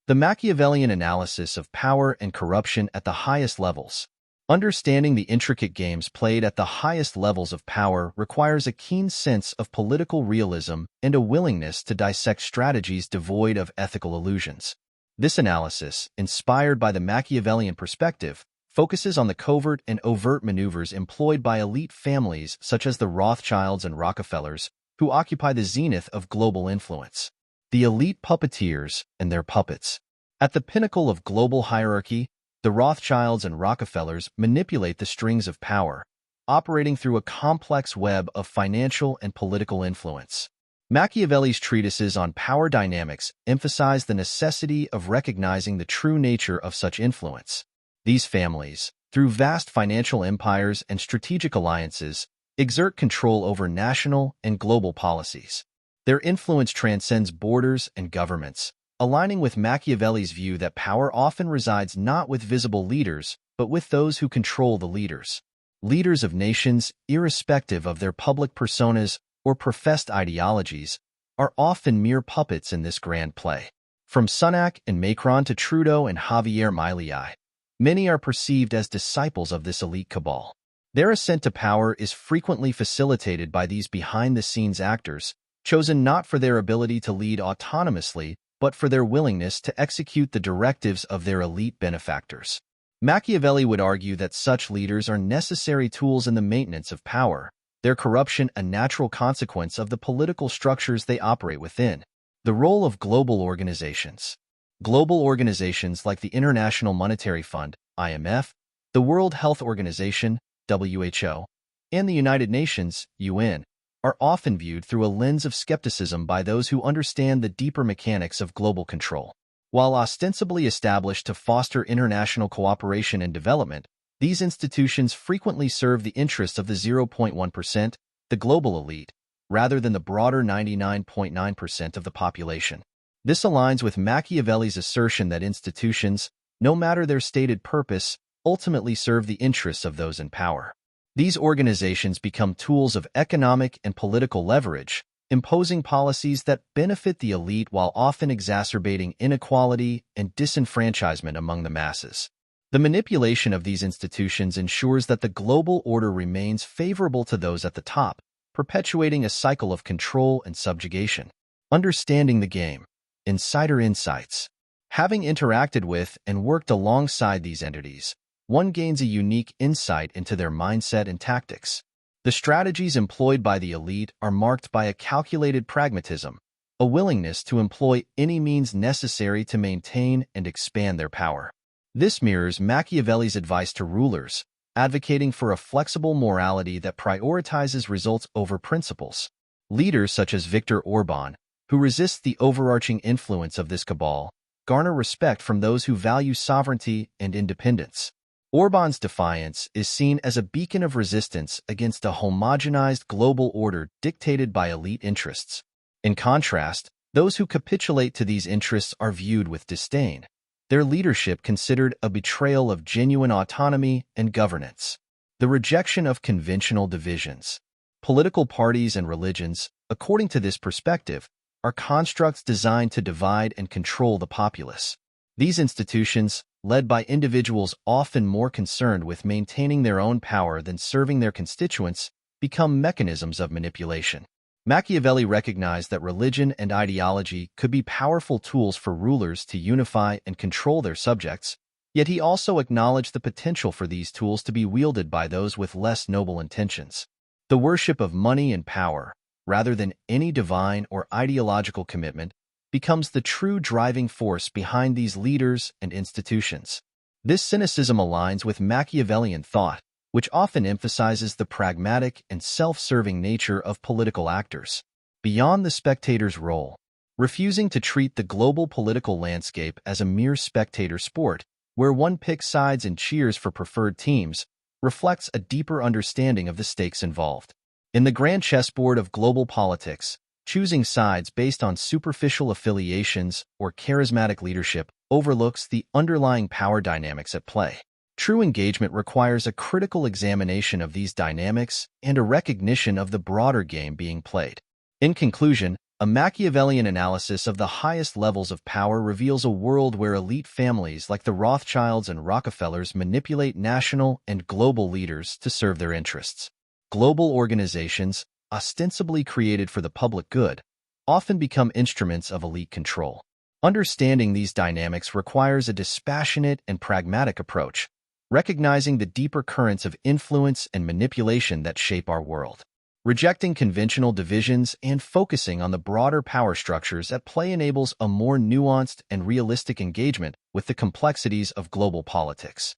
The Machiavellian analysis of power and corruption at the highest levels. Understanding the intricate games played at the highest levels of power requires a keen sense of political realism and a willingness to dissect strategies devoid of ethical illusions. This analysis, inspired by the Machiavellian perspective, focuses on the covert and overt maneuvers employed by elite families such as the Rothschilds and Rockefellers, who occupy the zenith of global influence. The elite puppeteers and their puppets. At the pinnacle of global hierarchy, the Rothschilds and Rockefellers manipulate the strings of power, operating through a complex web of financial and political influence. Machiavelli's treatises on power dynamics emphasize the necessity of recognizing the true nature of such influence. These families, through vast financial empires and strategic alliances, exert control over national and global policies. Their influence transcends borders and governments, aligning with Machiavelli's view that power often resides not with visible leaders, but with those who control the leaders. Leaders of nations, irrespective of their public personas or professed ideologies, are often mere puppets in this grand play. From Sunak and Macron to Trudeau and Javier Milei, many are perceived as disciples of this elite cabal. Their ascent to power is frequently facilitated by these behind-the-scenes actors, chosen not for their ability to lead autonomously, but for their willingness to execute the directives of their elite benefactors. Machiavelli would argue that such leaders are necessary tools in the maintenance of power, their corruption a natural consequence of the political structures they operate within. The role of global organizations. Global organizations like the International Monetary Fund, IMF, the World Health Organization, WHO, and the United Nations, UN, are often viewed through a lens of skepticism by those who understand the deeper mechanics of global control. While ostensibly established to foster international cooperation and development, these institutions frequently serve the interests of the 0.1%, the global elite, rather than the broader 99.9% of the population. This aligns with Machiavelli's assertion that institutions, no matter their stated purpose, ultimately serve the interests of those in power. These organizations become tools of economic and political leverage, imposing policies that benefit the elite while often exacerbating inequality and disenfranchisement among the masses. The manipulation of these institutions ensures that the global order remains favorable to those at the top, perpetuating a cycle of control and subjugation. Understanding the game. Insider insights. Having interacted with and worked alongside these entities, one gains a unique insight into their mindset and tactics. The strategies employed by the elite are marked by a calculated pragmatism, a willingness to employ any means necessary to maintain and expand their power. This mirrors Machiavelli's advice to rulers, advocating for a flexible morality that prioritizes results over principles. Leaders such as Viktor Orban, who resist the overarching influence of this cabal, garner respect from those who value sovereignty and independence. Orban's defiance is seen as a beacon of resistance against a homogenized global order dictated by elite interests. In contrast, those who capitulate to these interests are viewed with disdain, their leadership considered a betrayal of genuine autonomy and governance. The rejection of conventional divisions. Political parties and religions, according to this perspective, are constructs designed to divide and control the populace. These institutions, led by individuals often more concerned with maintaining their own power than serving their constituents, become mechanisms of manipulation. Machiavelli recognized that religion and ideology could be powerful tools for rulers to unify and control their subjects, yet he also acknowledged the potential for these tools to be wielded by those with less noble intentions. The worship of money and power, rather than any divine or ideological commitment, becomes the true driving force behind these leaders and institutions. This cynicism aligns with Machiavellian thought, which often emphasizes the pragmatic and self-serving nature of political actors. Beyond the spectator's role, refusing to treat the global political landscape as a mere spectator sport, where one picks sides and cheers for preferred teams, reflects a deeper understanding of the stakes involved. In the grand chessboard of global politics, choosing sides based on superficial affiliations or charismatic leadership overlooks the underlying power dynamics at play. True engagement requires a critical examination of these dynamics and a recognition of the broader game being played. In conclusion, A Machiavellian analysis of the highest levels of power reveals a world where elite families like the Rothschilds and Rockefellers manipulate national and global leaders to serve their interests. Global organizations, ostensibly created for the public good, often become instruments of elite control. Understanding these dynamics requires a dispassionate and pragmatic approach, recognizing the deeper currents of influence and manipulation that shape our world. Rejecting conventional divisions and focusing on the broader power structures at play enables a more nuanced and realistic engagement with the complexities of global politics.